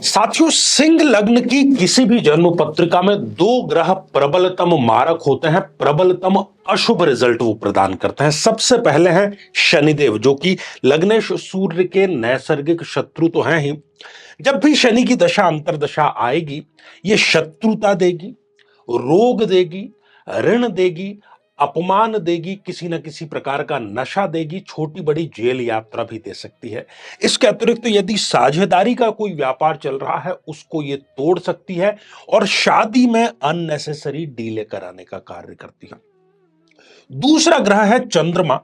साथियों, सिंह लग्न की किसी भी जन्म पत्रिका में दो ग्रह प्रबलतम मारक होते हैं। प्रबलतम अशुभ रिजल्ट वो प्रदान करते हैं। सबसे पहले हैं शनिदेव, जो कि लग्नेश सूर्य के नैसर्गिक शत्रु तो हैं ही। जब भी शनि की दशा अंतर्दशा आएगी, ये शत्रुता देगी, रोग देगी, ऋण देगी, अपमान देगी, किसी न किसी प्रकार का नशा देगी, छोटी बड़ी जेल यात्रा भी दे सकती है। इसके अतिरिक्त यदि साझेदारी का कोई व्यापार चल रहा है, उसको ये तोड़ सकती है और शादी में अननेसेसरी डीले कराने का कार्य करती है। दूसरा ग्रह है चंद्रमा।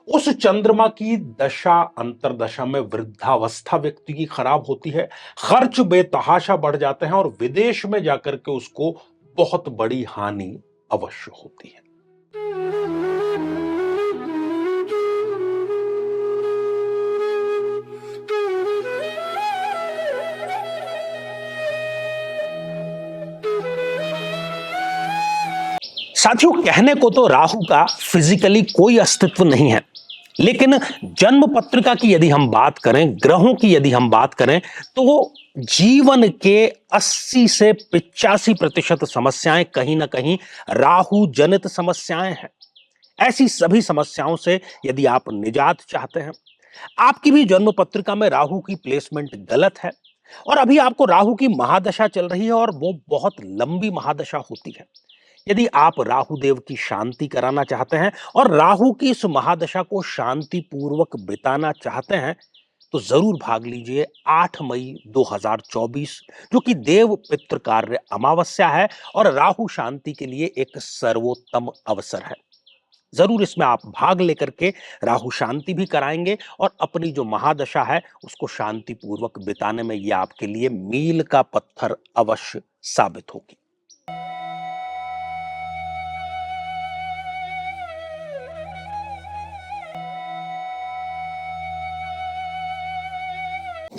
उस चंद्रमा की दशा अंतरदशा में वृद्धावस्था व्यक्ति की खराब होती है, खर्च बेतहाशा बढ़ जाते हैं और विदेश में जाकर के उसको बहुत बड़ी हानि अवश्य होती है। साथियों, कहने को तो राहु का फिजिकली कोई अस्तित्व नहीं है, लेकिन जन्म पत्रिका की यदि हम बात करें, ग्रहों की यदि हम बात करें, तो जीवन के 80 से 85% समस्याएं कहीं ना कहीं राहु जनित समस्याएं हैं। ऐसी सभी समस्याओं से यदि आप निजात चाहते हैं, आपकी भी जन्म पत्रिका में राहु की प्लेसमेंट गलत है और अभी आपको राहु की महादशा चल रही है और वो बहुत लंबी महादशा होती है। यदि आप राहु देव की शांति कराना चाहते हैं और राहु की इस महादशा को शांति पूर्वक बिताना चाहते हैं, तो जरूर भाग लीजिए 8 मई 2024, जो कि देव पितृ कार्य अमावस्या है और राहु शांति के लिए एक सर्वोत्तम अवसर है। जरूर इसमें आप भाग लेकर के राहु शांति भी कराएंगे और अपनी जो महादशा है उसको शांति पूर्वक बिताने में यह आपके लिए मील का पत्थर अवश्य साबित होगी।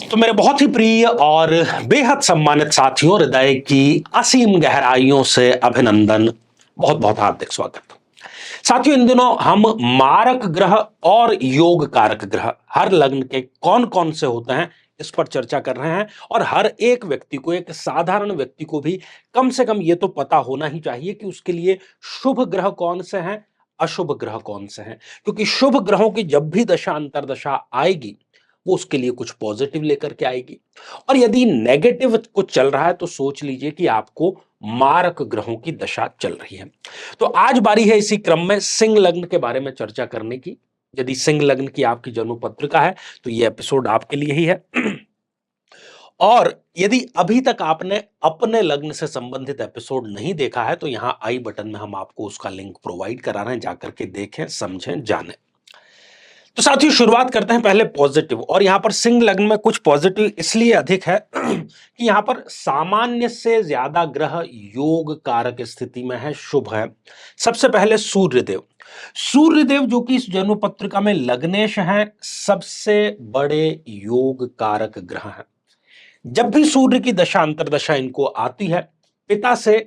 तो मेरे बहुत ही प्रिय और बेहद सम्मानित साथियों, हृदय की असीम गहराइयों से अभिनंदन, बहुत बहुत हार्दिक स्वागत। साथियों, इन दिनों हम मारक ग्रह और योग कारक ग्रह हर लग्न के कौन कौन से होते हैं इस पर चर्चा कर रहे हैं और हर एक व्यक्ति को, एक साधारण व्यक्ति को भी कम से कम ये तो पता होना ही चाहिए कि उसके लिए शुभ ग्रह कौन से हैं, अशुभ ग्रह कौन से हैं। क्योंकि शुभ ग्रहों की जब भी दशा अंतर्दशा आएगी, वो उसके लिए कुछ पॉजिटिव लेकर के आएगी और यदि नेगेटिव कुछ चल रहा है तो सोच लीजिए कि आपको मारक ग्रहों की दशा चल रही है। तो आज बारी है इसी क्रम में सिंह लग्न के बारे में चर्चा करने की। यदि सिंह लग्न की आपकी जन्म पत्रिका है तो यह एपिसोड आपके लिए ही है। और यदि अभी तक आपने अपने लग्न से संबंधित एपिसोड नहीं देखा है तो यहां आई बटन में हम आपको उसका लिंक प्रोवाइड करा रहे हैं, जाकर के देखें, समझें, जानें। तो साथियों, शुरुआत करते हैं पहले पॉजिटिव। और यहां पर सिंह लग्न में कुछ पॉजिटिव इसलिए अधिक है कि यहां पर सामान्य से ज्यादा ग्रह योग कारक स्थिति में है, शुभ है। सबसे पहले सूर्यदेव। सूर्यदेव जो कि इस जन्म पत्रिका में लग्नेश हैं, सबसे बड़े योग कारक ग्रह हैं। जब भी सूर्य की दशा अंतर्दशा इनको आती है, पिता से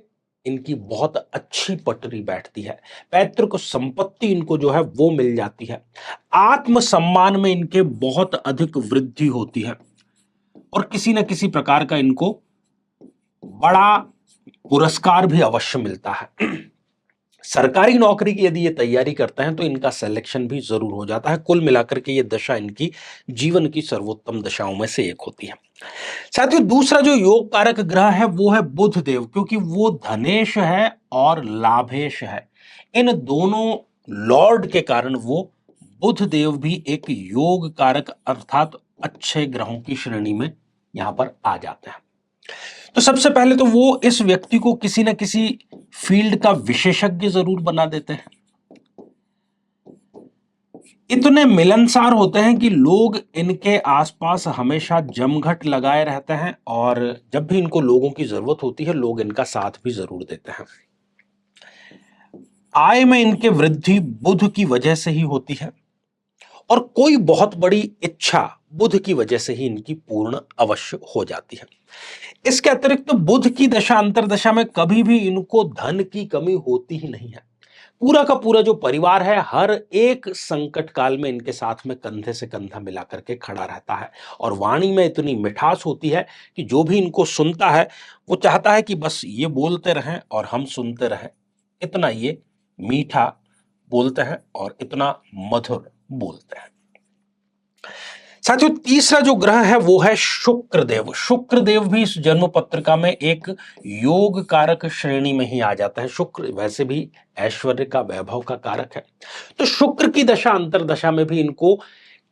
इनकी बहुत अच्छी पटरी बैठती है, पैतृक संपत्ति इनको जो है वो मिल जाती है, आत्मसम्मान में इनके बहुत अधिक वृद्धि होती है और किसी न किसी प्रकार का इनको बड़ा पुरस्कार भी अवश्य मिलता है। सरकारी नौकरी की यदि ये तैयारी करते हैं तो इनका सिलेक्शन भी जरूर हो जाता है। कुल मिलाकर के ये दशा इनकी जीवन की सर्वोत्तम दशाओं में से एक होती है। साथियों, दूसरा जो योग कारक ग्रह है वो है बुध देव, क्योंकि वो धनेश है और लाभेश है। इन दोनों लॉर्ड के कारण वो बुध देव भी एक योग कारक अर्थात अच्छे ग्रहों की श्रेणी में यहां पर आ जाते हैं। तो सबसे पहले तो वो इस व्यक्ति को किसी न किसी फील्ड का विशेषज्ञ जरूर बना देते हैं। इतने मिलनसार होते हैं कि लोग इनके आसपास हमेशा जमघट लगाए रहते हैं और जब भी इनको लोगों की जरूरत होती है, लोग इनका साथ भी जरूर देते हैं। आय में इनके वृद्धि बुध की वजह से ही होती है और कोई बहुत बड़ी इच्छा बुध की वजह से ही इनकी पूर्ण अवश्य हो जाती है। इसके अतिरिक्त बुध की दशा अंतरदशा में कभी भी इनको धन की कमी होती ही नहीं है। पूरा का पूरा जो परिवार है हर एक संकट काल में इनके साथ में कंधे से कंधा मिला करके खड़ा रहता है। और वाणी में इतनी मिठास होती है कि जो भी इनको सुनता है वो चाहता है कि बस ये बोलते रहें और हम सुनते रहें। इतना ये मीठा बोलते हैं और इतना मधुर बोलते हैं। साथियों, तीसरा जो ग्रह है वो है शुक्रदेव। शुक्रदेव भी इस जन्म पत्रिका में एक योग कारक श्रेणी में ही आ जाता है। शुक्र वैसे भी ऐश्वर्य का, वैभव का कारक है। तो शुक्र की दशा अंतरदशा में भी इनको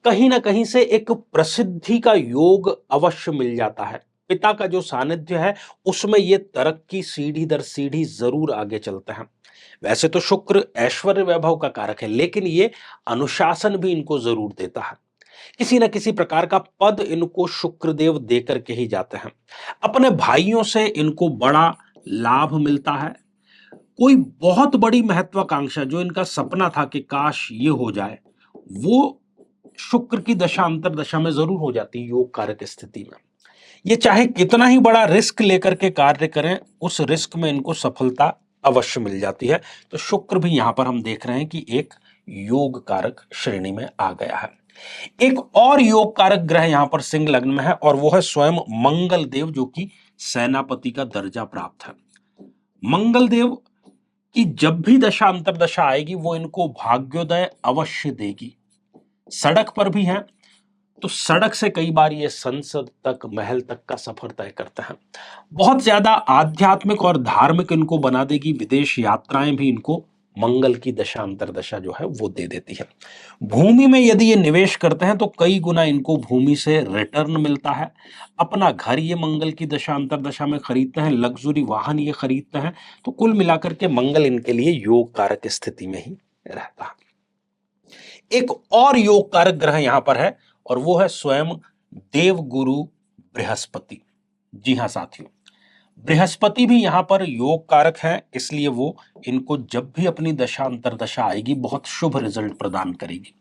कहीं ना कहीं से एक प्रसिद्धि का योग अवश्य मिल जाता है। पिता का जो सानिध्य है उसमें ये तरक्की सीढ़ी दर सीढ़ी जरूर आगे चलते हैं। वैसे तो शुक्र ऐश्वर्य वैभव का कारक है, लेकिन ये अनुशासन भी इनको जरूर देता है। किसी न किसी प्रकार का पद इनको शुक्रदेव देकर के ही जाते हैं। अपने भाइयों से इनको बड़ा लाभ मिलता है। कोई बहुत बड़ी महत्वाकांक्षा जो इनका सपना था कि काश ये हो जाए, वो शुक्र की दशा अंतरदशा में जरूर हो जाती है योग कारक स्थिति में। ये चाहे कितना ही बड़ा रिस्क लेकर के कार्य करें, उस रिस्क में इनको सफलता अवश्य मिल जाती है। तो शुक्र भी यहां पर हम देख रहे हैं कि एक योग कारक श्रेणी में आ गया है। एक और योग कारक ग्रह यहां पर सिंह लग्न में है और वो है स्वयं मंगल देव, जो कि सेनापति का दर्जा प्राप्त है। मंगल देव की जब भी दशा अंतरदशा आएगी वो इनको भाग्योदय अवश्य देगी। सड़क पर भी हैं तो सड़क से कई बार ये संसद तक, महल तक का सफर तय करते हैं। बहुत ज्यादा आध्यात्मिक और धार्मिक इनको बना देगी। विदेश यात्राएं भी इनको मंगल की दशा अंतरदशा जो है वो दे देती है। भूमि में यदि ये निवेश करते हैं तो कई गुना इनको भूमि से रिटर्न मिलता है। अपना घर ये मंगल की दशा अंतरदशा में खरीदते हैं, लग्जरी वाहन ये खरीदते हैं। तो कुल मिलाकर के मंगल इनके लिए योग कारक स्थिति में ही रहता है। एक और योग कारक ग्रह यहां पर है और वो है स्वयं देवगुरु बृहस्पति। जी हां साथियों, बृहस्पति भी यहां पर योग कारक है, इसलिए वो इनको जब भी अपनी दशा अंतरदशा आएगी बहुत शुभ रिजल्ट प्रदान करेगी।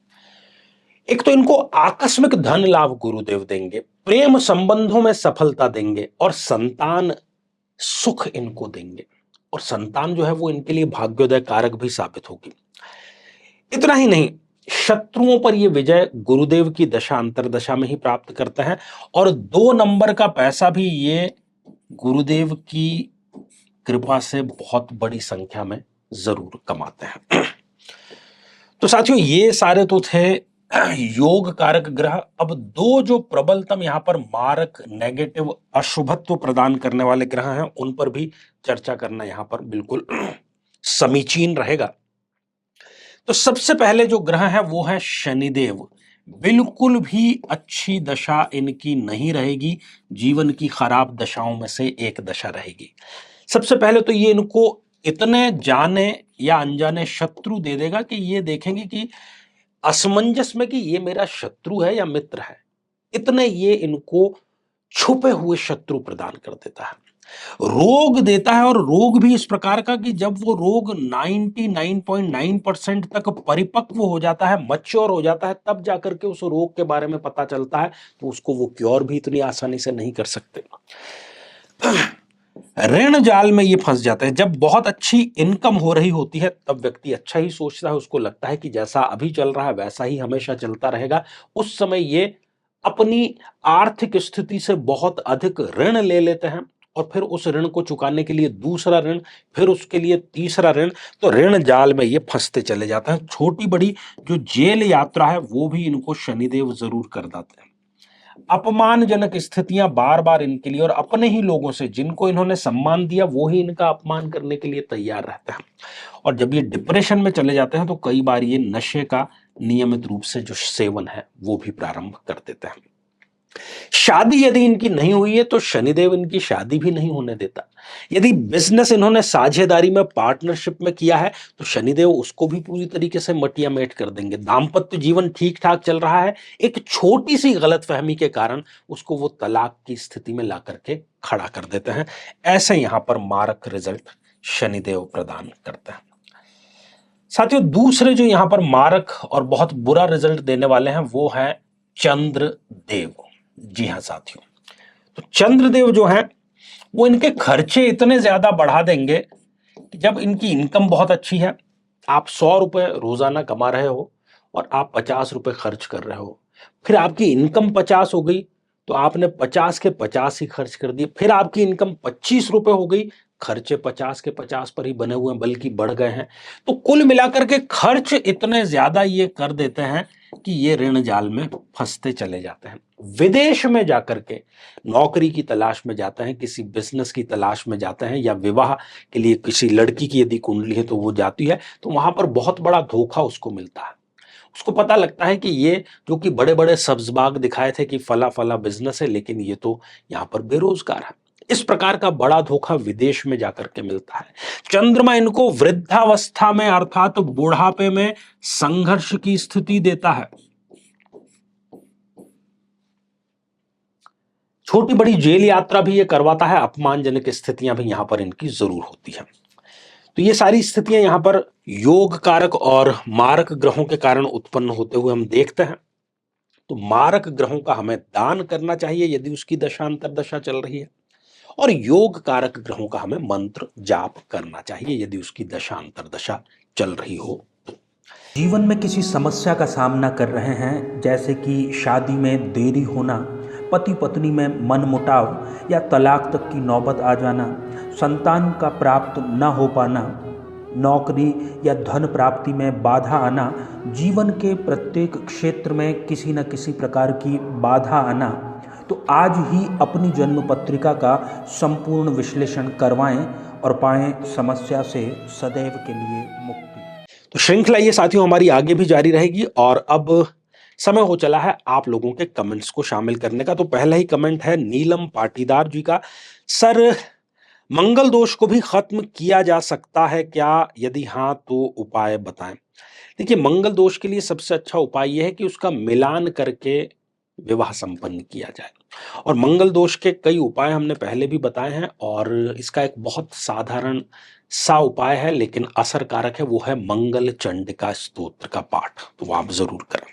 एक तो इनको आकस्मिक धन लाभ गुरुदेव देंगे, प्रेम संबंधों में सफलता देंगे और संतान सुख इनको देंगे। और संतान जो है वो इनके लिए भाग्योदय कारक भी साबित होगी। इतना ही नहीं, शत्रुओं पर ये विजय गुरुदेव की दशा अंतरदशा में ही प्राप्त करते हैं और 2 नंबर का पैसा भी ये गुरुदेव की कृपा से बहुत बड़ी संख्या में जरूर कमाते हैं। तो साथियों, ये सारे तो थे योग कारक ग्रह। अब 2 जो प्रबलतम यहां पर मारक, नेगेटिव, अशुभत्व प्रदान करने वाले ग्रह हैं उन पर भी चर्चा करना यहां पर बिल्कुल समीचीन रहेगा। तो सबसे पहले जो ग्रह है वो है शनिदेव। बिल्कुल भी अच्छी दशा इनकी नहीं रहेगी, जीवन की खराब दशाओं में से एक दशा रहेगी। सबसे पहले तो ये इनको इतने जाने या अनजाने शत्रु दे देगा कि ये देखेंगे कि असमंजस में कि ये मेरा शत्रु है या मित्र है। इतने ये इनको छुपे हुए शत्रु प्रदान कर देता है। रोग देता है और रोग भी इस प्रकार का कि जब वो रोग 99.9% तक परिपक्व हो जाता है, मैच्योर हो जाता है, तब जाकर के उस रोग के बारे में पता चलता है। तो उसको वो क्योर भी इतनी आसानी से नहीं कर सकते। ऋण जाल में ये फंस जाते हैं। जब बहुत अच्छी इनकम हो रही होती है तब व्यक्ति अच्छा ही सोचता है, उसको लगता है कि जैसा अभी चल रहा है वैसा ही हमेशा चलता रहेगा। उस समय ये अपनी आर्थिक स्थिति से बहुत अधिक ऋण ले लेते हैं और फिर उस ऋण को चुकाने के लिए दूसरा ऋण, फिर उसके लिए तीसरा ऋण। तो ऋण जाल में ये फंसते चले जाते हैं। छोटी बड़ी जो जेल यात्रा है वो भी इनको शनिदेव जरूर कर देते हैं। अपमानजनक स्थितियां बार बार इनके लिए और अपने ही लोगों से, जिनको इन्होंने सम्मान दिया वो ही इनका अपमान करने के लिए तैयार रहते हैं। और जब ये डिप्रेशन में चले जाते हैं तो कई बार ये नशे का नियमित रूप से जो सेवन है वो भी प्रारंभ कर देते हैं। शादी यदि इनकी नहीं हुई है तो शनिदेव इनकी शादी भी नहीं होने देता। यदि बिजनेस इन्होंने साझेदारी में, पार्टनरशिप में किया है तो शनिदेव उसको भी पूरी तरीके से मटिया मेट कर देंगे। दाम्पत्य जीवन ठीक ठाक चल रहा है, एक छोटी सी गलतफहमी के कारण उसको वो तलाक की स्थिति में ला करके खड़ा कर देते हैं। ऐसे यहां पर मारक रिजल्ट शनिदेव प्रदान करते हैं। साथियों, दूसरे जो यहां पर मारक और बहुत बुरा रिजल्ट देने वाले हैं वो है चंद्रदेव। जी हां साथियों, तो चंद्रदेव जो है वो इनके खर्चे इतने ज्यादा बढ़ा देंगे कि जब इनकी इनकम बहुत अच्छी है, आप 100 रुपए रोजाना कमा रहे हो और आप 50 रुपए खर्च कर रहे हो, फिर आपकी इनकम 50 हो गई तो आपने 50 के 50 ही खर्च कर दिए, फिर आपकी इनकम 25 रुपए हो गई, खर्चे 50 के 50 पर ही बने हुए हैं बल्कि बढ़ गए हैं। तो कुल मिलाकर के खर्च इतने ज्यादा ये कर देते हैं कि ये ऋण जाल में फंसते चले जाते हैं। विदेश में जाकर के नौकरी की तलाश में जाते हैं, किसी बिजनेस की तलाश में जाते हैं, या विवाह के लिए किसी लड़की की यदि कुंडली है तो वो जाती है, तो वहां पर बहुत बड़ा धोखा उसको मिलता है। उसको पता लगता है कि ये जो कि बड़े बड़े सब्जबाग दिखाए थे कि फला फला बिजनेस है, लेकिन ये तो यहाँ पर बेरोजगार है। इस प्रकार का बड़ा धोखा विदेश में जाकर के मिलता है। चंद्रमा इनको वृद्धावस्था में अर्थात बुढ़ापे में संघर्ष की स्थिति देता है। छोटी बड़ी जेल यात्रा भी ये करवाता है, अपमानजनक स्थितियां भी यहां पर इनकी जरूर होती है। तो ये सारी स्थितियां यहां पर योग कारक और मारक ग्रहों के कारण उत्पन्न होते हुए हम देखते हैं। तो मारक ग्रहों का हमें दान करना चाहिए यदि उसकी दशांतर दशा चल रही है, और योग कारक ग्रहों का हमें मंत्र जाप करना चाहिए यदि उसकी दशांतर दशा चल रही हो। जीवन में किसी समस्या का सामना कर रहे हैं, जैसे कि शादी में देरी होना, पति पत्नी में मनमुटाव या तलाक तक की नौबत आ जाना, संतान का प्राप्त न हो पाना, नौकरी या धन प्राप्ति में बाधा आना, जीवन के प्रत्येक क्षेत्र में किसी न किसी प्रकार की बाधा आना, तो आज ही अपनी जन्म पत्रिका का संपूर्ण विश्लेषण करवाएं और पाएं समस्या से सदैव के लिए मुक्ति। तो श्रृंखला ये साथियों हमारी आगे भी जारी रहेगी, और अब समय हो चला है आप लोगों के कमेंट्स को शामिल करने का। तो पहला ही कमेंट है नीलम पाटीदार जी का। सर, मंगल दोष को भी खत्म किया जा सकता है क्या? यदि हाँ तो उपाय बताएं। देखिए, मंगल दोष के लिए सबसे अच्छा उपाय यह है कि उसका मिलान करके विवाह संपन्न किया जाए, और मंगल दोष के कई उपाय हमने पहले भी बताए हैं, और इसका एक बहुत साधारण सा उपाय है लेकिन असरकारक है, वो है मंगल चंडिका स्तोत्र का पाठ। तो वो आप जरूर करें।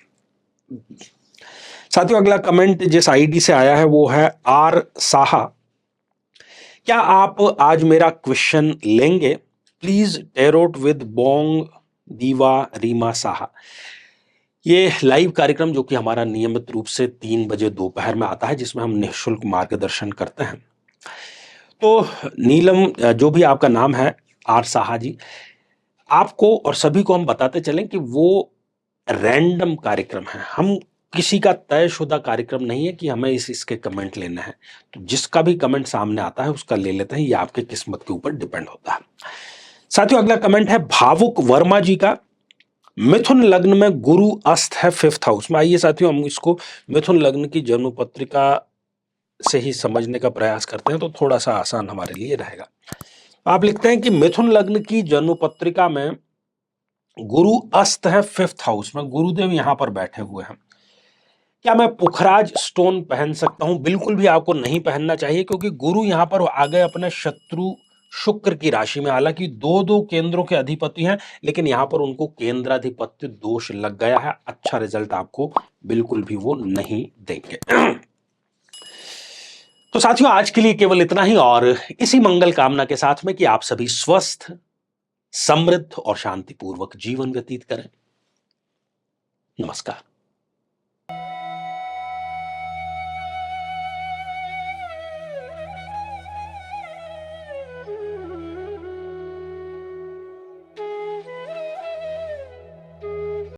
साथियों, अगला कमेंट जिस आईडी से आया है वो है आर साहा। क्या आप आज मेरा क्वेश्चन लेंगे? प्लीज टेरोट विद बोंग दीवा रीमा साहा। ये लाइव कार्यक्रम जो कि हमारा नियमित रूप से 3 बजे दोपहर में आता है, जिसमें हम निःशुल्क मार्गदर्शन करते हैं। तो नीलम, जो भी आपका नाम है आर साहा जी, आपको और सभी को हम बताते चलें कि वो रैंडम कार्यक्रम है। हम किसी का तयशुदा कार्यक्रम नहीं है कि हमें इसके कमेंट लेना है। तो जिसका भी कमेंट सामने आता है उसका ले लेते हैं, ये आपके किस्मत के ऊपर डिपेंड होता है। साथियों, अगला कमेंट है भावुक वर्मा जी का। मिथुन लग्न में गुरु अस्त है 5th हाउस में। आइए साथियों, हम इसको मिथुन लग्न की जन्म पत्रिका से ही समझने का प्रयास करते हैं, तो थोड़ा सा आसान हमारे लिए रहेगा। आप लिखते हैं कि मिथुन लग्न की जन्म पत्रिका में गुरु अस्त है 5th हाउस में, गुरुदेव यहां पर बैठे हुए हैं। क्या मैं पुखराज स्टोन पहन सकता हूं? बिल्कुल भी आपको नहीं पहनना चाहिए, क्योंकि गुरु यहां पर आ गए अपने शत्रु शुक्र की राशि में। हालांकि 2 केंद्रों के अधिपति हैं, लेकिन यहां पर उनको केंद्राधिपत्य दोष लग गया है। अच्छा रिजल्ट आपको बिल्कुल भी वो नहीं देंगे। तो साथियों, आज के लिए केवल इतना ही, और इसी मंगल कामना के साथ में कि आप सभी स्वस्थ, समृद्ध और शांतिपूर्वक जीवन व्यतीत करें। नमस्कार।